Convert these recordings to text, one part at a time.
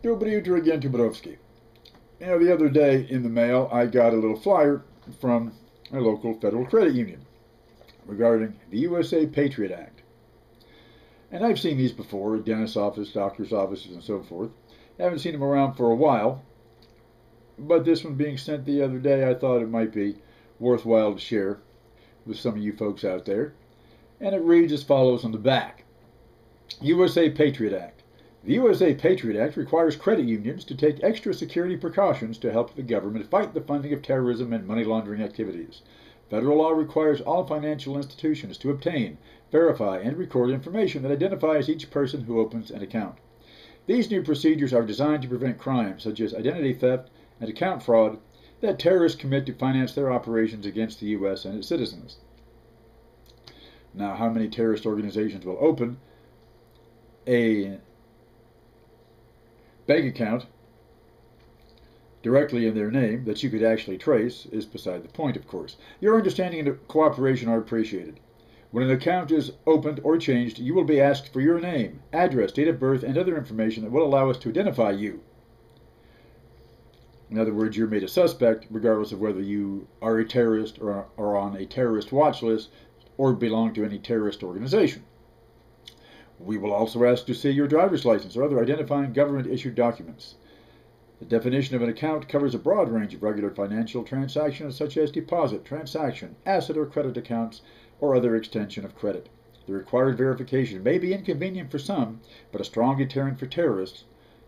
Dobry again to Brodowski. The other day in the mail, I got a little flyer from a local federal credit union regarding the USA Patriot Act. And I've seen these before at dentist's office, doctor's offices, and so forth. I haven't seen them around for a while, but this one being sent the other day, I thought it might be worthwhile to share with some of you folks out there. And it reads as follows on the back. USA Patriot Act. The USA Patriot Act requires credit unions to take extra security precautions to help the government fight the funding of terrorism and money laundering activities. Federal law requires all financial institutions to obtain, verify, and record information that identifies each person who opens an account. These new procedures are designed to prevent crimes such as identity theft and account fraud that terrorists commit to finance their operations against the U.S. and its citizens. Now, how many terrorist organizations will open a bank account directly in their name that you could actually trace is beside the point, of course. Your understanding and cooperation are appreciated. When an account is opened or changed, you will be asked for your name, address, date of birth, and other information that will allow us to identify you. In other words, you're made a suspect regardless of whether you are a terrorist or are on a terrorist watch list or belong to any terrorist organization. We will also ask to see your driver's license or other identifying government-issued documents. The definition of an account covers a broad range of regular financial transactions such as deposit, transaction, asset or credit accounts, or other extension of credit. The required verification may be inconvenient for some, but a strong deterrent for terrorists,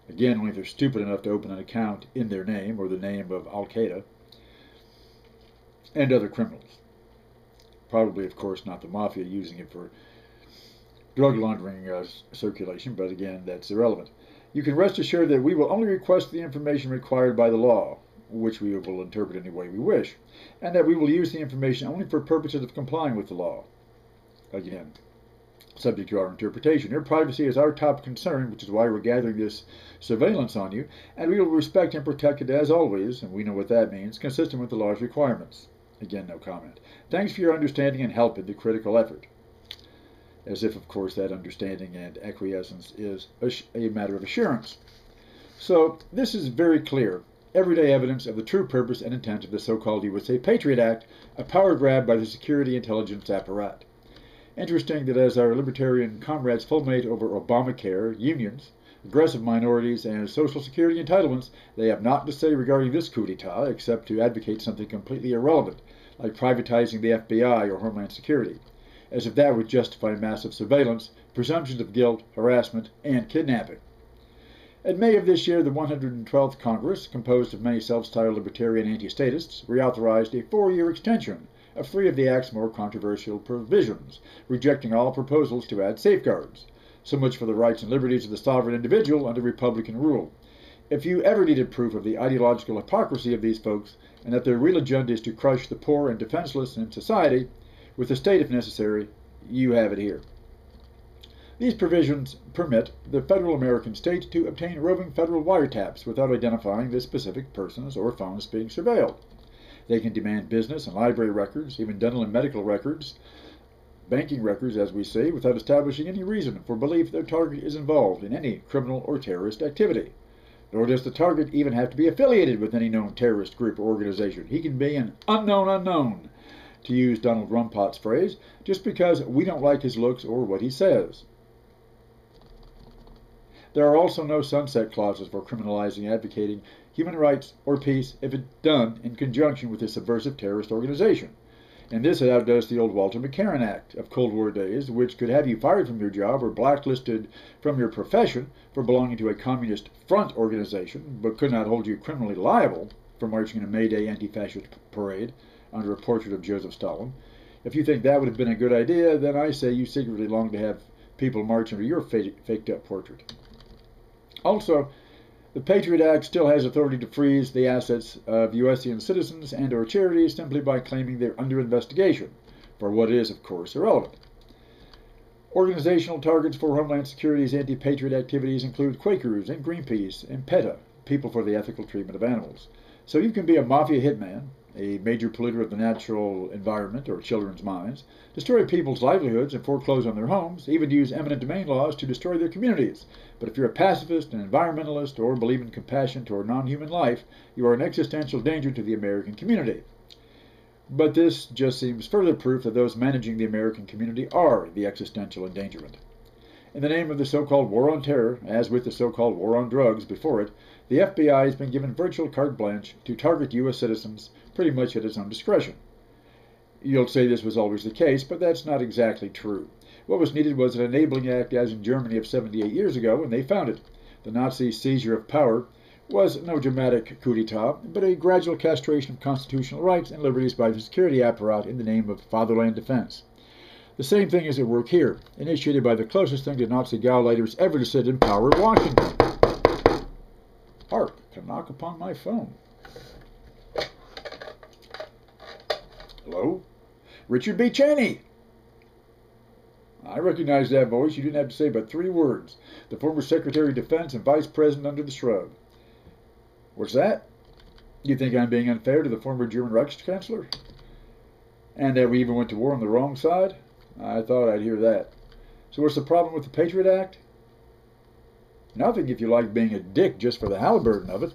again only if they're stupid enough to open an account in their name or the name of Al-Qaeda, and other criminals. Probably, of course, not the mafia using it for drug laundering circulation, but again, that's irrelevant. You can rest assured that we will only request the information required by the law, which we will interpret any way we wish, and that we will use the information only for purposes of complying with the law. Again, subject to our interpretation. Your privacy is our top concern, which is why we're gathering this surveillance on you, and we will respect and protect it as always, and we know what that means, consistent with the law's requirements. Again, no comment. Thanks for your understanding and help in the critical effort. As if, of course, that understanding and acquiescence is a matter of assurance. So, this is very clear. Everyday evidence of the true purpose and intent of the so-called USA Patriot Act, a power grab by the security intelligence apparat. Interesting that as our libertarian comrades fulminate over Obamacare, unions, aggressive minorities, and Social Security entitlements, they have naught to say regarding this coup d'etat except to advocate something completely irrelevant, like privatizing the FBI or Homeland Security, as if that would justify massive surveillance, presumptions of guilt, harassment, and kidnapping. In May of this year, the 112th Congress, composed of many self-styled libertarian anti-statists, reauthorized a 4-year extension of 3 of the Act's more controversial provisions, rejecting all proposals to add safeguards. So much for the rights and liberties of the sovereign individual under Republican rule. If you ever needed proof of the ideological hypocrisy of these folks, and that their real agenda is to crush the poor and defenseless in society, with the state if necessary, you have it here. These provisions permit the federal American state to obtain roving federal wiretaps without identifying the specific persons or phones being surveilled. They can demand business and library records, even dental and medical records, banking records, as we say, without establishing any reason for belief their target is involved in any criminal or terrorist activity. Nor does the target even have to be affiliated with any known terrorist group or organization. He can be an unknown, to use Donald Rumpot's phrase, just because we don't like his looks or what he says. There are also no sunset clauses for criminalizing advocating human rights or peace if it's done in conjunction with a subversive terrorist organization. And this outdoes the old Walter McCarran Act of Cold War days, which could have you fired from your job or blacklisted from your profession for belonging to a communist front organization, but could not hold you criminally liable for marching in a May Day anti-fascist parade under a portrait of Joseph Stalin. If you think that would have been a good idea, then I say you secretly long to have people march under your faked-up portrait. Also, the Patriot Act still has authority to freeze the assets of U.S.-ian citizens and or charities simply by claiming they're under investigation, for what is, of course, irrelevant. Organizational targets for Homeland Security's anti-patriot activities include Quakers and Greenpeace and PETA, People for the Ethical Treatment of Animals. So you can be a mafia hitman, a major polluter of the natural environment or children's minds, destroy people's livelihoods and foreclose on their homes, even use eminent domain laws to destroy their communities. But if you're a pacifist, an environmentalist, or believe in compassion toward non-human life, you are an existential danger to the American community. But this just seems further proof that those managing the American community are the existential endangerment. In the name of the so-called war on terror, as with the so-called war on drugs before it, the FBI has been given virtual carte blanche to target U.S. citizens pretty much at its own discretion. You'll say this was always the case, but that's not exactly true. What was needed was an enabling act as in Germany of 78 years ago when they found it. The Nazi seizure of power was no dramatic coup d'etat, but a gradual castration of constitutional rights and liberties by the security apparatus in the name of fatherland defense. The same thing is at work here, initiated by the closest thing to Nazi Gauleiters ever to sit in power in Washington. Hark, a knock upon my phone. Hello? Richard B. Cheney. I recognize that voice. You didn't have to say but 3 words. The former Secretary of Defense and Vice President under the shrub. What's that? You think I'm being unfair to the former German Reichschancellor? And that we even went to war on the wrong side? I thought I'd hear that. So what's the problem with the Patriot Act? Nothing if you like being a dick just for the helliburton of it.